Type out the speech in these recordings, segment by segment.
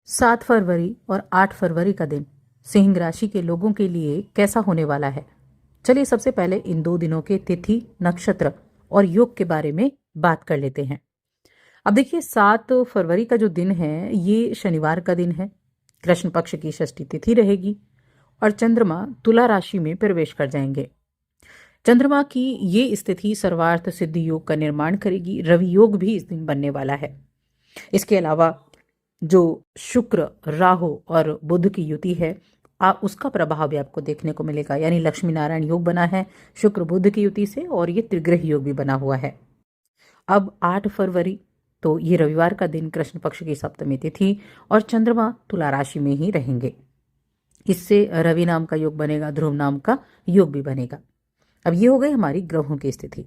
7 फरवरी और 8 फरवरी का दिन सिंह राशि के लोगों के लिए कैसा होने वाला है। चलिए सबसे पहले इन 2 दिनों के तिथि, नक्षत्र और योग के बारे में बात कर लेते हैं। अब देखिए 7 फरवरी का जो दिन है ये शनिवार का दिन है। कृष्ण पक्ष की षष्ठी तिथि रहेगी और चंद्रमा तुला राशि में प्रवेश कर जाएंगे। चंद्रमा की ये स्थिति सर्वार्थ सिद्धि योग का निर्माण करेगी। रवि योग भी इस दिन बनने वाला है। इसके अलावा जो शुक्र, राहु और बुध की युति है उसका प्रभाव भी आपको देखने को मिलेगा। यानी लक्ष्मी नारायण योग बना है शुक्र बुध की युति से और ये त्रिग्रह योग भी बना हुआ है। अब 8 फरवरी तो ये रविवार का दिन, कृष्ण पक्ष की सप्तमी तिथि और चंद्रमा तुला राशि में ही रहेंगे। इससे रवि नाम का योग बनेगा, ध्रुव नाम का योग भी बनेगा। अब ये हो गई हमारी ग्रहों की स्थिति।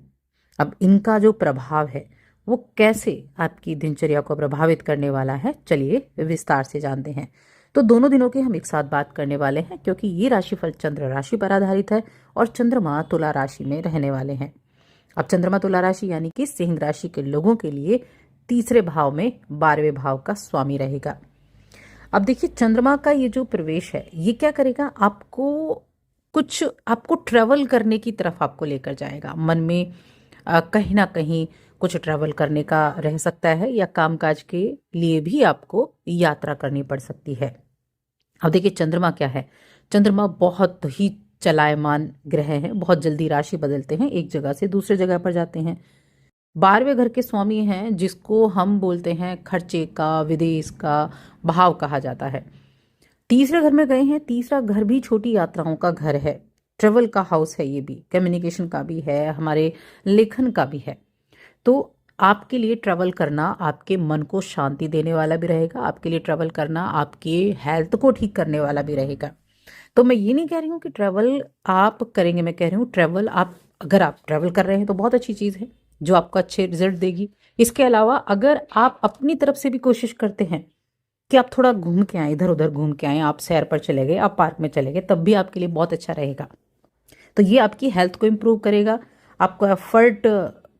अब इनका जो प्रभाव है वो कैसे आपकी दिनचर्या को प्रभावित करने वाला है, चलिए विस्तार से जानते हैं। तो दोनों दिनों की हम एक साथ बात करने वाले हैं क्योंकि ये राशिफल चंद्र राशि पर आधारित है और चंद्रमा तुला राशि में रहने वाले हैं। अब चंद्रमा तुला राशि यानी कि सिंह राशि के लोगों के लिए तीसरे भाव में 12वें भाव का स्वामी रहेगा। अब देखिए चंद्रमा का ये जो प्रवेश है ये क्या करेगा, आपको ट्रेवल करने की तरफ आपको लेकर जाएगा। मन में कहीं ना कहीं कुछ ट्रैवल करने का रह सकता है या कामकाज के लिए भी आपको यात्रा करनी पड़ सकती है। अब देखिए चंद्रमा क्या है, चंद्रमा बहुत ही चलायमान ग्रह हैं, बहुत जल्दी राशि बदलते हैं, एक जगह से दूसरे जगह पर जाते हैं। 12वें घर के स्वामी हैं जिसको हम बोलते हैं खर्चे का, विदेश का भाव कहा जाता है। तीसरे घर में गए हैं। तीसरा घर भी छोटी यात्राओं का घर है, ट्रेवल का हाउस है, ये भी कम्युनिकेशन का भी है, हमारे लेखन का भी है। तो आपके लिए ट्रैवल करना आपके मन को शांति देने वाला भी रहेगा, आपके लिए ट्रैवल करना आपके हेल्थ को ठीक करने वाला भी रहेगा। तो मैं ये नहीं कह रही हूँ कि ट्रैवल आप करेंगे, मैं कह रही हूँ ट्रैवल अगर आप ट्रैवल कर रहे हैं तो बहुत अच्छी चीज़ है जो आपको अच्छे रिजल्ट देगी। इसके अलावा अगर आप अपनी तरफ से भी कोशिश करते हैं कि आप थोड़ा घूम के आए, इधर उधर घूम के आए, आप सैर पर चले गए, आप पार्क में चले गए, तब भी आपके लिए बहुत अच्छा रहेगा। तो ये आपकी हेल्थ को इम्प्रूव करेगा, आपको एफर्ट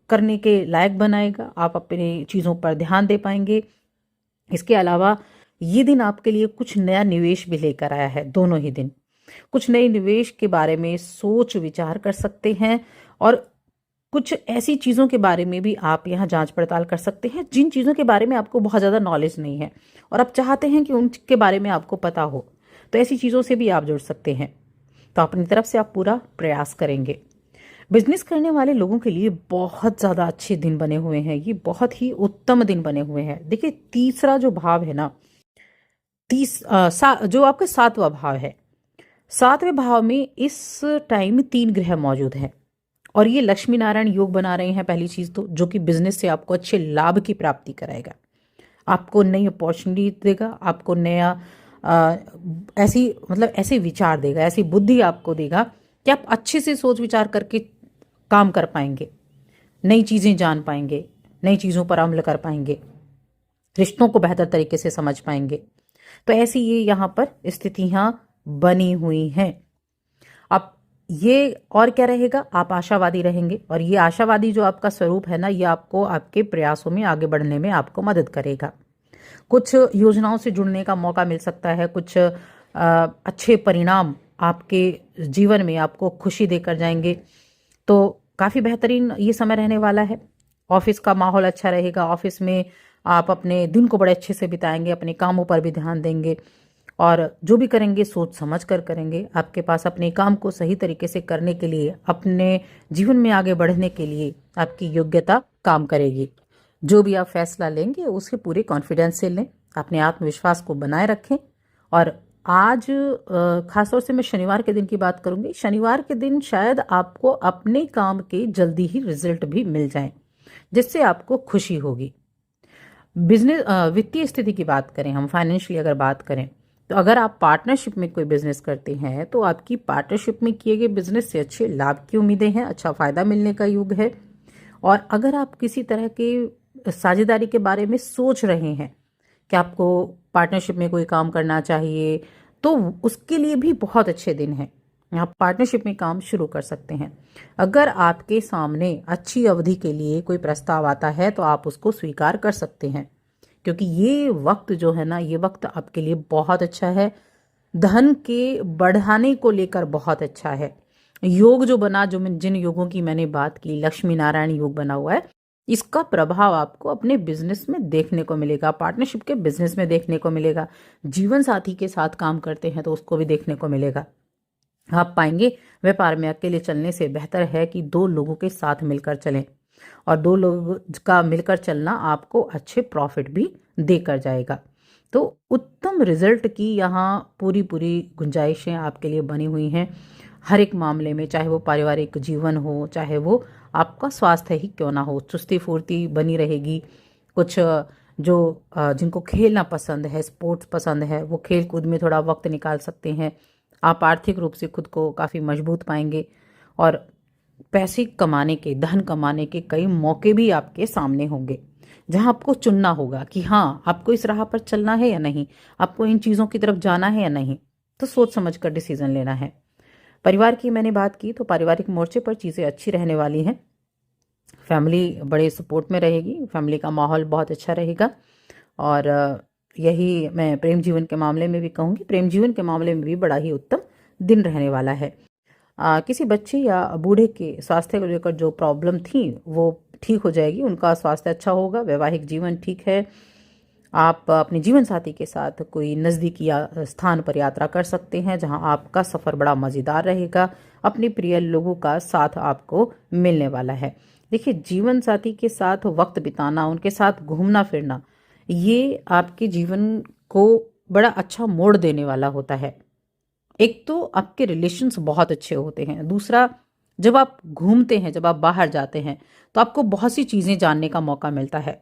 करने के लायक बनाएगा, आप अपनी चीज़ों पर ध्यान दे पाएंगे। इसके अलावा ये दिन आपके लिए कुछ नया निवेश भी लेकर आया है। दोनों ही दिन कुछ नए निवेश के बारे में सोच विचार कर सकते हैं और कुछ ऐसी चीज़ों के बारे में भी आप यहाँ जांच पड़ताल कर सकते हैं जिन चीज़ों के बारे में आपको बहुत ज़्यादा नॉलेज नहीं है और आप चाहते हैं कि उनके बारे में आपको पता हो। तो ऐसी चीज़ों से भी आप जुड़ सकते हैं। तो अपनी तरफ से आप पूरा प्रयास करेंगे। बिजनेस करने वाले लोगों के लिए बहुत ज़्यादा अच्छे दिन बने हुए हैं, ये बहुत ही उत्तम दिन बने हुए हैं। देखिए तीसरा जो भाव है ना, जो आपका 7वां भाव है, 7वें भाव में इस टाइम 3 ग्रह मौजूद हैं और ये लक्ष्मी नारायण योग बना रहे हैं। पहली चीज़ तो जो कि बिजनेस से आपको अच्छे लाभ की प्राप्ति कराएगा, आपको नई अपॉर्चुनिटी देगा, आपको नया ऐसे विचार देगा, ऐसी बुद्धि आपको देगा कि आप अच्छे से सोच विचार करके काम कर पाएंगे, नई चीज़ें जान पाएंगे, नई चीज़ों पर अमल कर पाएंगे, रिश्तों को बेहतर तरीके से समझ पाएंगे। तो ऐसी ये यहाँ पर स्थितियाँ बनी हुई हैं। अब ये और क्या रहेगा, आप आशावादी रहेंगे और ये आशावादी जो आपका स्वरूप है ना, ये आपको आपके प्रयासों में आगे बढ़ने में आपको मदद करेगा। कुछ योजनाओं से जुड़ने का मौका मिल सकता है, कुछ अच्छे परिणाम आपके जीवन में आपको खुशी देकर जाएंगे। तो काफ़ी बेहतरीन ये समय रहने वाला है। ऑफिस का माहौल अच्छा रहेगा, ऑफिस में आप अपने दिन को बड़े अच्छे से बिताएंगे, अपने कामों पर भी ध्यान देंगे और जो भी करेंगे सोच समझ कर करेंगे। आपके पास अपने काम को सही तरीके से करने के लिए, अपने जीवन में आगे बढ़ने के लिए आपकी योग्यता काम करेगी। जो भी आप फैसला लेंगे उसके पूरे कॉन्फिडेंस से लें, अपने आत्मविश्वास को बनाए रखें। और आज खासतौर से मैं शनिवार के दिन की बात करूंगी। शनिवार के दिन शायद आपको अपने काम के जल्दी ही रिजल्ट भी मिल जाएं जिससे आपको खुशी होगी। बिजनेस वित्तीय स्थिति की बात करें, हम फाइनेंशियली अगर बात करें तो अगर आप पार्टनरशिप में कोई बिजनेस करते हैं तो आपकी पार्टनरशिप में किए गए बिजनेस से अच्छे लाभ की उम्मीदें हैं, अच्छा फायदा मिलने का युग है। और अगर आप किसी तरह के साझेदारी के बारे में सोच रहे हैं कि आपको पार्टनरशिप में कोई काम करना चाहिए, तो उसके लिए भी बहुत अच्छे दिन हैं। आप पार्टनरशिप में काम शुरू कर सकते हैं। अगर आपके सामने अच्छी अवधि के लिए कोई प्रस्ताव आता है तो आप उसको स्वीकार कर सकते हैं क्योंकि ये वक्त जो है ना, ये वक्त आपके लिए बहुत अच्छा है। धन के बढ़ाने को लेकर बहुत अच्छा है। योग जो बना, जिन योगों की मैंने बात की, लक्ष्मी नारायण योग बना हुआ है, इसका प्रभाव आपको अपने बिजनेस में देखने को मिलेगा, पार्टनरशिप के बिजनेस में देखने को मिलेगा, जीवन साथी के साथ काम करते हैं तो उसको भी देखने को मिलेगा। आप पाएंगे व्यापार में अकेले चलने से बेहतर है कि दो लोगों के साथ मिलकर चलें, और दो लोगों का मिलकर चलना आपको अच्छे प्रॉफिट भी देकर जाएगा। तो उत्तम रिजल्ट की यहाँ पूरी पूरी गुंजाइशें आपके लिए बनी हुई हैं हर एक मामले में, चाहे वो पारिवारिक जीवन हो, चाहे वो आपका स्वास्थ्य ही क्यों ना हो, चुस्ती फुर्ती बनी रहेगी। कुछ जिनको खेलना पसंद है, स्पोर्ट्स पसंद है, वो खेल कूद में थोड़ा वक्त निकाल सकते हैं। आप आर्थिक रूप से खुद को काफ़ी मजबूत पाएंगे, और पैसे कमाने के, धन कमाने के कई मौके भी आपके सामने होंगे, जहां आपको चुनना होगा कि हाँ, आपको इस राह पर चलना है या नहीं, आपको इन चीज़ों की तरफ जाना है या नहीं। तो सोच समझ कर डिसीजन लेना है। परिवार की मैंने बात की तो पारिवारिक मोर्चे पर चीज़ें अच्छी रहने वाली हैं। फैमिली बड़े सपोर्ट में रहेगी, फैमिली का माहौल बहुत अच्छा रहेगा। और यही मैं प्रेम जीवन के मामले में भी कहूँगी, प्रेम जीवन के मामले में भी बड़ा ही उत्तम दिन रहने वाला है। किसी बच्चे या बूढ़े के स्वास्थ्य को लेकर जो प्रॉब्लम थी वो ठीक हो जाएगी, उनका स्वास्थ्य अच्छा होगा। वैवाहिक जीवन ठीक है। आप अपने जीवन साथी के साथ कोई नज़दीकी स्थान पर यात्रा कर सकते हैं, जहां आपका सफ़र बड़ा मज़ेदार रहेगा। अपने प्रिय लोगों का साथ आपको मिलने वाला है। देखिए, जीवन साथी के साथ वक्त बिताना, उनके साथ घूमना फिरना, ये आपके जीवन को बड़ा अच्छा मोड़ देने वाला होता है। एक तो आपके रिलेशंस बहुत अच्छे होते हैं, दूसरा जब आप घूमते हैं, जब आप बाहर जाते हैं, तो आपको बहुत सी चीज़ें जानने का मौका मिलता है।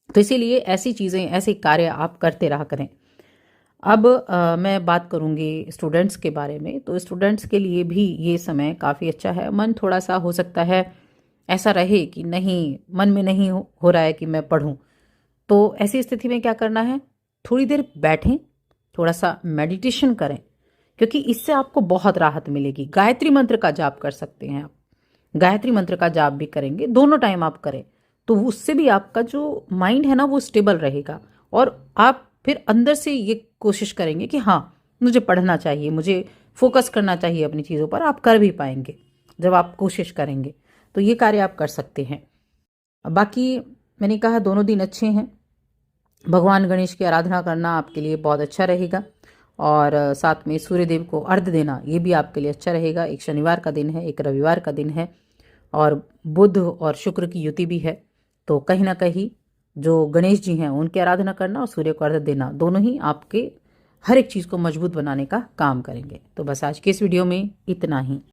तो इसीलिए ऐसी चीज़ें, ऐसे कार्य आप करते रहा करें। अब मैं बात करूंगी स्टूडेंट्स के बारे में। तो स्टूडेंट्स के लिए भी ये समय काफ़ी अच्छा है। मन थोड़ा सा हो सकता है ऐसा रहे कि नहीं, मन में नहीं हो रहा है कि मैं पढूं, तो ऐसी स्थिति में क्या करना है, थोड़ी देर बैठें, थोड़ा सा मेडिटेशन करें, क्योंकि इससे आपको बहुत राहत मिलेगी। गायत्री मंत्र का जाप कर सकते हैं आप, गायत्री मंत्र का जाप भी करेंगे, दोनों टाइम आप करें, तो उससे भी आपका जो माइंड है ना, वो स्टेबल रहेगा। और आप फिर अंदर से ये कोशिश करेंगे कि हाँ, मुझे पढ़ना चाहिए, मुझे फोकस करना चाहिए अपनी चीज़ों पर। आप कर भी पाएंगे जब आप कोशिश करेंगे। तो ये कार्य आप कर सकते हैं। बाकी मैंने कहा दोनों दिन अच्छे हैं। भगवान गणेश की आराधना करना आपके लिए बहुत अच्छा रहेगा, और साथ में सूर्यदेव को अर्घ्य देना, ये भी आपके लिए अच्छा रहेगा। एक शनिवार का दिन है, एक रविवार का दिन है, और बुध और शुक्र की युति भी है। तो कहीं ना कहीं जो गणेश जी हैं उनकी आराधना करना और सूर्य को अर्घ्य देना, दोनों ही आपके हर एक चीज़ को मजबूत बनाने का काम करेंगे। तो बस आज के इस वीडियो में इतना ही।